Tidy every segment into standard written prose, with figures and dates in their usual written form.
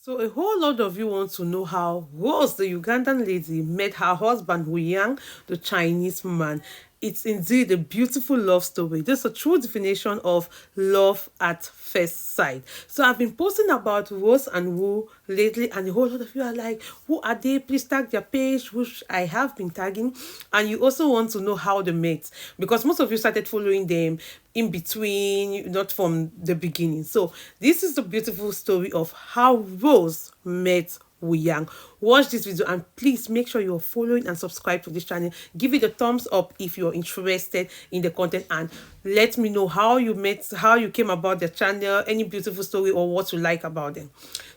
So a whole lot of you want to know how Rose, the Ugandan lady, met her husband Wu Yang, the Chinese man. It's indeed a beautiful love story. This is a true definition of love at first sight. So I've been posting about Rose and Wu lately, and a whole lot of you are like, who are they? Please tag their page, which I have been tagging. And you also want to know how they met, because most of you started following them in between, not from the beginning. So this is the beautiful story of how Rose met Wu Yang. Watch this video and please make sure you're following and subscribe to this channel. Give it a thumbs up if you're interested in the content, and let me know how you met, how you came about the channel, any beautiful story or what you like about them.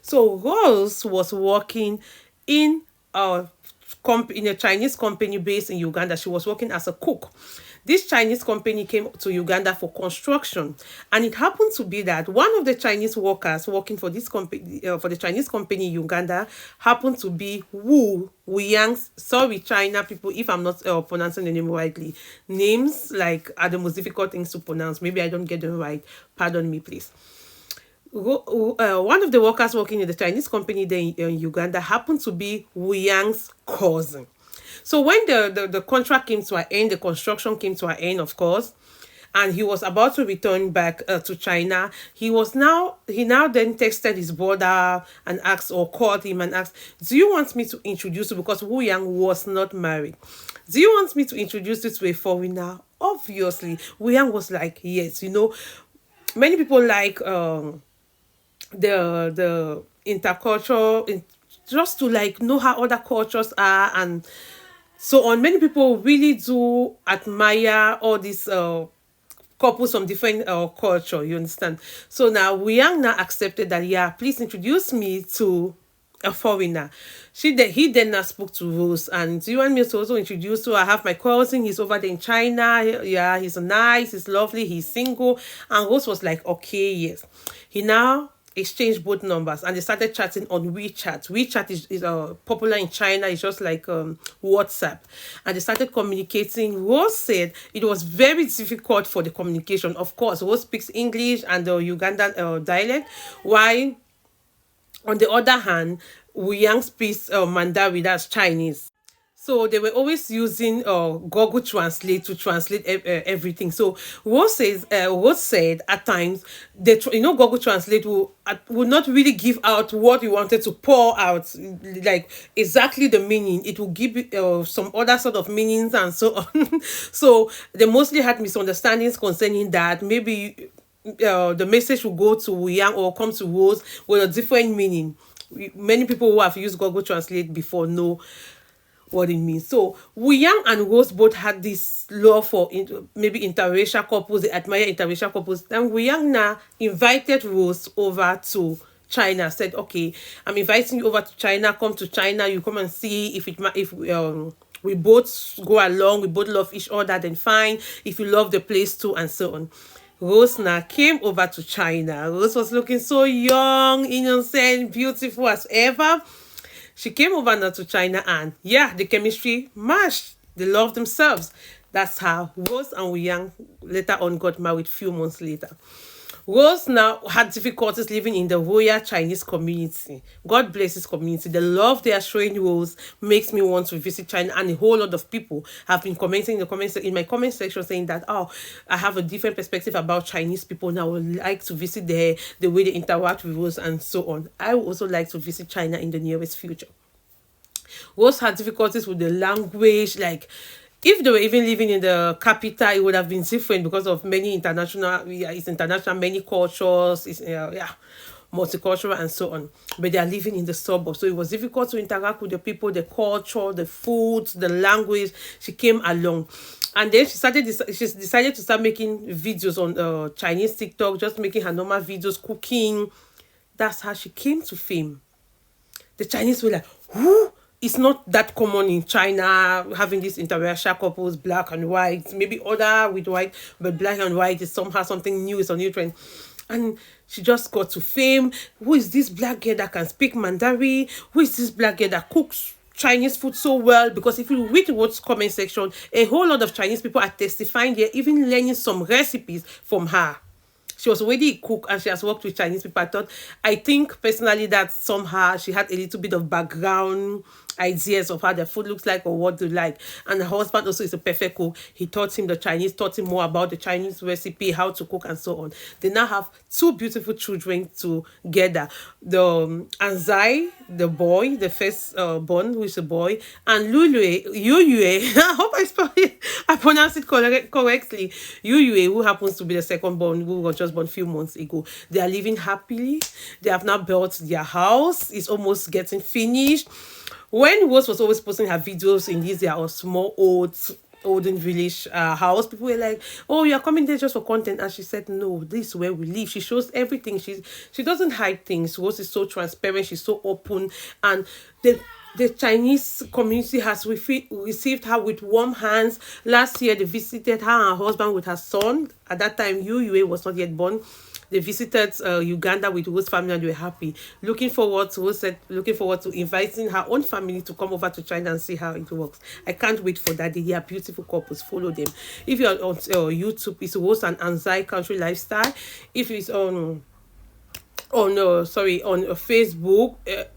So Rose was working in a in a Chinese company based in Uganda. She was working as a cook. This Chinese company came to Uganda for construction, and it happened to be that one of the Chinese workers working for this company, for the Chinese company in Uganda, happened to be Wu Yang's. Sorry, China people, if I'm not pronouncing the name rightly. Names like are the most difficult things to pronounce. Maybe I don't get them right. Pardon me, please. One of the workers working in the Chinese company there in Uganda happened to be Wu Yang's cousin. So when the contract came to an end, the construction came to an end, of course, and he was about to return back to China, he now then texted his brother and asked, or called him and asked, do you want me to introduce you? Because Wu Yang was not married. Do you want me to introduce you to a foreigner? Obviously, Wu Yang was like, yes. Many people like the intercultural, just to like know how other cultures are and so on. Many people really do admire all these couples from different culture, you understand? So now Yang now accepted that, yeah, please introduce me to a foreigner. He then now spoke to Rose, and do you want me to also introduce you? I have my cousin, he's over there in China. Yeah, he's nice, he's lovely, he's single. And Rose was like, okay, yes. He now exchanged both numbers, and they started chatting on WeChat. WeChat is popular in China. It's just like WhatsApp. And they started communicating. Rose said it was very difficult for the communication. Of course, Rose speaks English and the Ugandan dialect, while on the other hand, Wu Yang speaks Mandarin, that's Chinese. So they were always using Google Translate to translate everything. So Rose said at times, Google Translate will not really give out what you wanted to pour out, like exactly the meaning. It will give it some other sort of meanings and so on. So they mostly had misunderstandings concerning that. Maybe the message will go to Wu Yang or come to Rose with a different meaning. Many people who have used Google Translate before know what it means. So Wu Yang and Rose both had this love for maybe interracial couples. They admire interracial couples. Then Wu Yang now invited Rose over to China. Said, okay, I'm inviting you over to China. Come to China. You come and see if we both go along. We both love each other. Then fine. If you love the place too, and so on. Rose now came over to China. Rose was looking so young, innocent, beautiful as ever. She came over now to China, and yeah, the chemistry matched. They loved themselves. That's how Rose and Wu Yang later on got married few months later. Rose now had difficulties living in the royal Chinese community. God bless this community. The love they are showing Rose makes me want to visit China, and a whole lot of people have been commenting in my comment section saying that, oh, I have a different perspective about Chinese people and I would like to visit the way they interact with Rose and so on. I would also like to visit China in the nearest future. Rose had difficulties with the language, like if they were even living in the capital, it would have been different because of many international, it's international, many cultures, it's, multicultural and so on. But they are living in the suburbs. So it was difficult to interact with the people, the culture, the food, the language. She came along. And then she decided to start making videos on Chinese TikTok, just making her normal videos, cooking. That's how she came to fame. The Chinese were like, who? It's not that common in China having these interracial couples, black and white, maybe other with white, but black and white is somehow something new, it's a new trend. And she just got to fame. Who is this black girl that can speak Mandarin? Who is this black girl that cooks Chinese food so well? Because if you read what's comment section, a whole lot of Chinese people are testifying they're even learning some recipes from her. she was already a cook and she has worked with Chinese people. I think personally that somehow she had a little bit of background ideas of how their food looks like or what they like. And her husband also is a perfect cook. He taught him the Chinese, taught him more about the Chinese recipe, how to cook, and so on. They now have two beautiful children together. The Anzai, the boy, the first born, who is a boy, and Yuyue. I hope I pronounced it correctly. Yuyue, who happens to be the second born, who was just born a few months ago. They are living happily. They have now built their house. It's almost getting finished. When Rose was always posting her videos in this their small olden village house, people were like, "Oh, you are coming there just for content," and she said, "No, this is where we live." She shows everything. She doesn't hide things. Rose is so transparent. She's so open, and the Chinese community has received her with warm hands. Last year, they visited her and her husband with her son. At that time, Yue was not yet born. They visited Uganda with Rose's family and they were happy. Looking forward to inviting her own family to come over to China and see how it works. I can't wait for that. They are beautiful couples. Follow them. If you're on YouTube, it's Rose and Anzai Country Lifestyle. If it's on Facebook,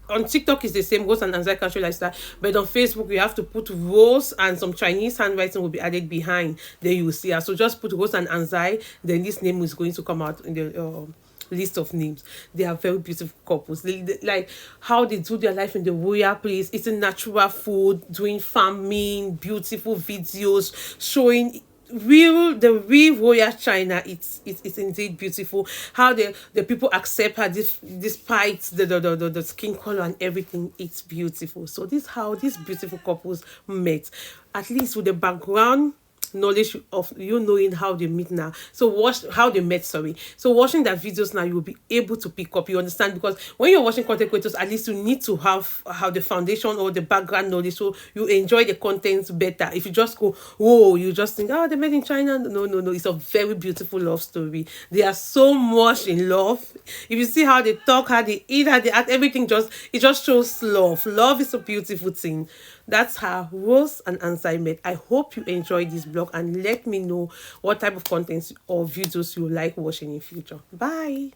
on TikTok is the same, Rose and Anzai Country Lifestyle, but on Facebook you have to put Rose and some Chinese handwriting will be added behind. There you will see her. So just put Rose and Anzai, then this name is going to come out in the list of names. They are very beautiful couples. Like how they do their life in the royal place, eating natural food, doing farming, beautiful videos showing the real royal China. It's indeed beautiful how the people accept her despite the skin color and everything. It's beautiful. So this is how these beautiful couples met, at least with the background knowledge of you knowing how they meet now. So watch how they met, sorry. So watching their videos now, you will be able to pick up, you understand, because when you're watching content creators, at least you need to have the foundation or the background knowledge so you enjoy the content better. If you just go, whoa, you just think, oh, they met in China. No, it's a very beautiful love story. They are so much in love. If you see how they talk, how they eat, how they act, everything it just shows love is a beautiful thing. That's how Rose and Anzai met. I hope you enjoyed this blog and let me know what type of contents or videos you like watching in future. Bye.